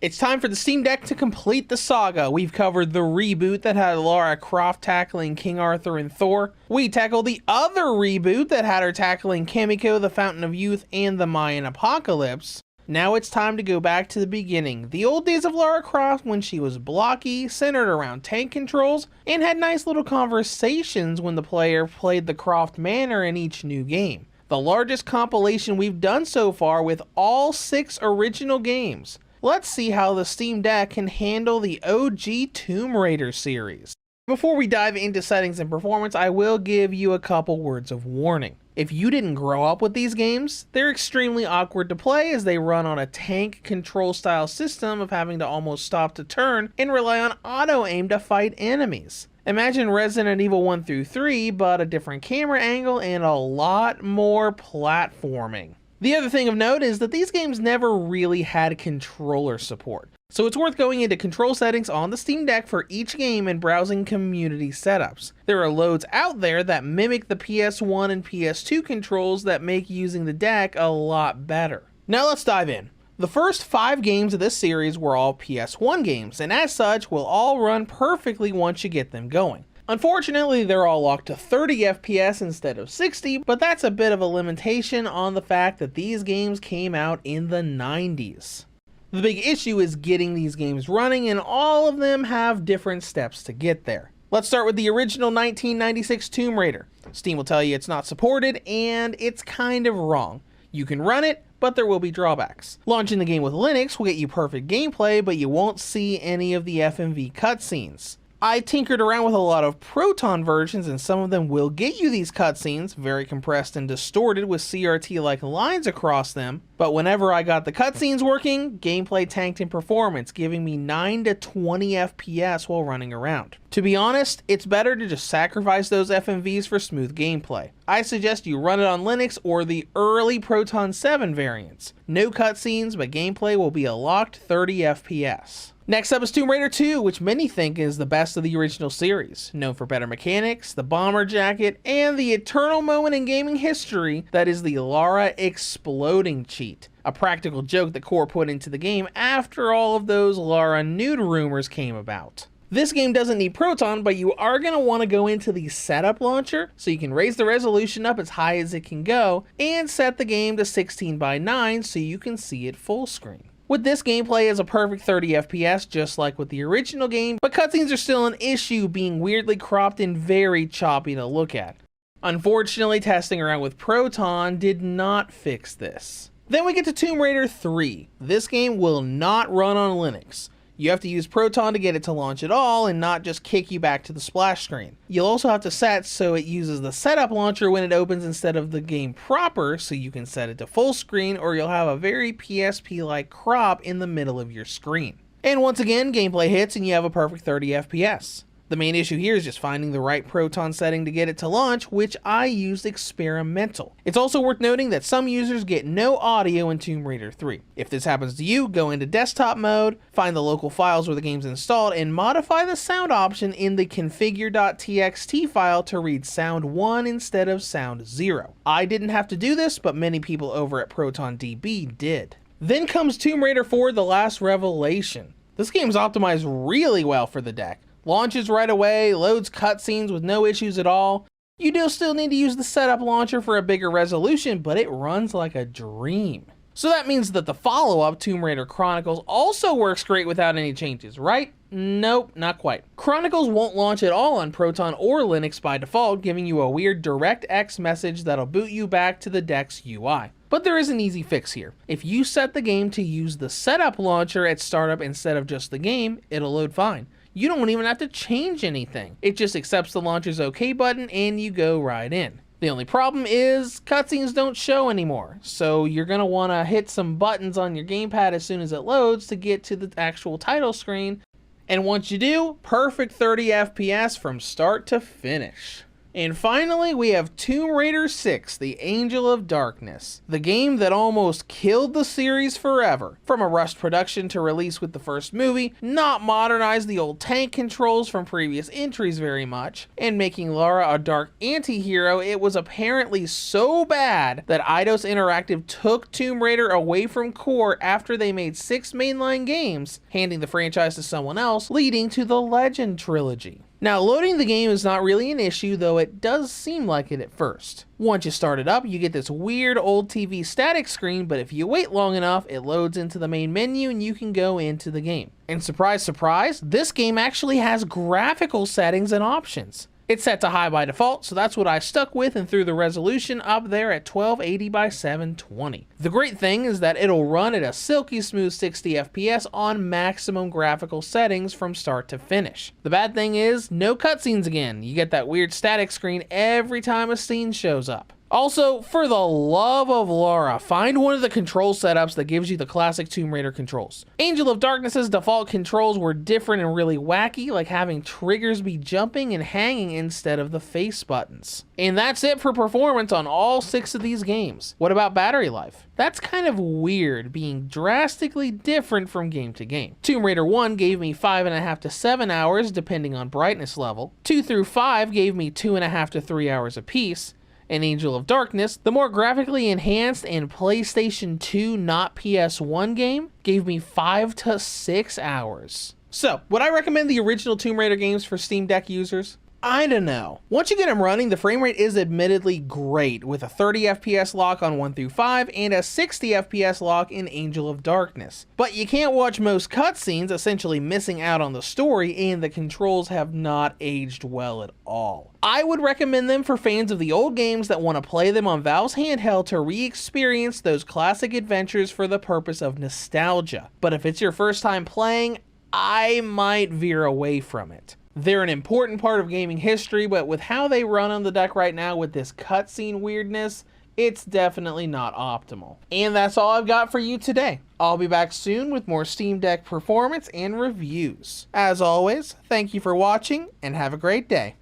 It's time for the Steam Deck to complete the saga. We've covered the reboot that had Lara Croft tackling King Arthur and Thor. We tackled the other reboot that had her tackling Kimiko, the Fountain of Youth, and the Mayan Apocalypse. Now it's time to go back to the beginning, the old days of Lara Croft when she was blocky, centered around tank controls, and had nice little conversations when the player played the Croft Manor in each new game. The largest compilation we've done so far with all 6 original games. Let's see how the Steam Deck can handle the OG Tomb Raider series. Before we dive into settings and performance, I will give you a couple words of warning. If you didn't grow up with these games, they're extremely awkward to play as they run on a tank control style system of having to almost stop to turn and rely on auto aim to fight enemies. Imagine Resident Evil 1 through 3, but a different camera angle and a lot more platforming. The other thing of note is that these games never really had controller support, so it's worth going into control settings on the Steam Deck for each game and browsing community setups. There are loads out there that mimic the PS1 and PS2 controls that make using the deck a lot better. Now let's dive in. The first 5 games of this series were all PS1 games, and as such will all run perfectly once you get them going. Unfortunately, they're all locked to 30 FPS instead of 60, but that's a bit of a limitation on the fact that these games came out in the 90s. The big issue is getting these games running, and all of them have different steps to get there. Let's start with the original 1996 Tomb Raider. Steam will tell you it's not supported, and it's kind of wrong. You can run it, but there will be drawbacks. Launching the game with Linux will get you perfect gameplay, but you won't see any of the FMV cutscenes. I tinkered around with a lot of Proton versions, and some of them will get you these cutscenes, very compressed and distorted with CRT-like lines across them, but whenever I got the cutscenes working, gameplay tanked in performance, giving me 9 to 20 FPS while running around. To be honest, it's better to just sacrifice those FMVs for smooth gameplay. I suggest you run it on Linux or the early Proton 7 variants. No cutscenes, but gameplay will be a locked 30 FPS. Next up is Tomb Raider 2, which many think is the best of the original series, known for better mechanics, the bomber jacket, and the eternal moment in gaming history that is the Lara exploding cheat, a practical joke that Core put into the game after all of those Lara nude rumors came about. This game doesn't need Proton, but you are going to want to go into the setup launcher so you can raise the resolution up as high as it can go and set the game to 16:9 so you can see it full screen. With this, gameplay is a perfect 30 FPS just like with the original game, but cutscenes are still an issue, being weirdly cropped and very choppy to look at. Unfortunately, testing around with Proton did not fix this. Then we get to Tomb Raider 3. This game will not run on Linux. You have to use Proton to get it to launch at all and not just kick you back to the splash screen. You'll also have to set so it uses the setup launcher when it opens instead of the game proper, so you can set it to full screen or you'll have a very PSP-like crop in the middle of your screen. And once again, gameplay hits and you have a perfect 30 FPS. The main issue here is just finding the right Proton setting to get it to launch, which I used experimental. It's also worth noting that some users get no audio in Tomb Raider 3. If this happens to you, go into desktop mode, find the local files where the game's installed, and modify the sound option in the configure.txt file to read sound 1 instead of sound 0. I didn't have to do this, but many people over at ProtonDB did. Then comes Tomb Raider 4: The Last Revelation. This game's optimized really well for the deck. Launches right away, loads cutscenes with no issues at all. You do still need to use the setup launcher for a bigger resolution, but it runs like a dream. So that means that the follow-up, Tomb Raider Chronicles, also works great without any changes, right? Nope, not quite. Chronicles won't launch at all on Proton or Linux by default, giving you a weird DirectX message that'll boot you back to the deck's UI. But there is an easy fix here. If you set the game to use the setup launcher at startup instead of just the game, it'll load fine. You don't even have to change anything. It just accepts the launcher's OK button and you go right in. The only problem is cutscenes don't show anymore, so you're going to want to hit some buttons on your gamepad as soon as it loads to get to the actual title screen, and once you do, perfect 30 FPS from start to finish. And finally, we have Tomb Raider 6, The Angel of Darkness, the game that almost killed the series forever. From a rushed production to release with the first movie, not modernized the old tank controls from previous entries very much, and making Lara a dark anti-hero, it was apparently so bad that Eidos Interactive took Tomb Raider away from Core after they made 6 mainline games, handing the franchise to someone else, leading to the Legend trilogy. Now, loading the game is not really an issue, though it does seem like it at first. Once you start it up, you get this weird old TV static screen, but if you wait long enough, it loads into the main menu and you can go into the game. And surprise, surprise, this game actually has graphical settings and options. It's set to high by default, so that's what I stuck with and threw the resolution up there at 1280 by 720. The great thing is that it'll run at a silky smooth 60 FPS on maximum graphical settings from start to finish. The bad thing is, no cutscenes again. You get that weird static screen every time a scene shows up. Also, for the love of Lara, find one of the control setups that gives you the classic Tomb Raider controls. Angel of Darkness's default controls were different and really wacky, like having triggers be jumping and hanging instead of the face buttons. And that's it for performance on all 6 of these games. What about battery life? That's kind of weird, being drastically different from game to game. Tomb Raider 1 gave me 5.5 to 7 hours depending on brightness level. 2 through 5 gave me 2.5 to 3 hours apiece. And Angel of Darkness, the more graphically enhanced and PlayStation 2 not PS1 game, gave me 5 to 6 hours. So, would I recommend the original Tomb Raider games for Steam Deck users? I don't know. Once you get them running, the frame rate is admittedly great, with a 30 FPS lock on 1 through 5 and a 60 FPS lock in Angel of Darkness. But you can't watch most cutscenes, essentially missing out on the story, and the controls have not aged well at all. I would recommend them for fans of the old games that want to play them on Valve's handheld to re-experience those classic adventures for the purpose of nostalgia. But if it's your first time playing, I might veer away from it. They're an important part of gaming history, but with how they run on the deck right now with this cutscene weirdness, it's definitely not optimal. And that's all I've got for you today. I'll be back soon with more Steam Deck performance and reviews. As always, thank you for watching and have a great day.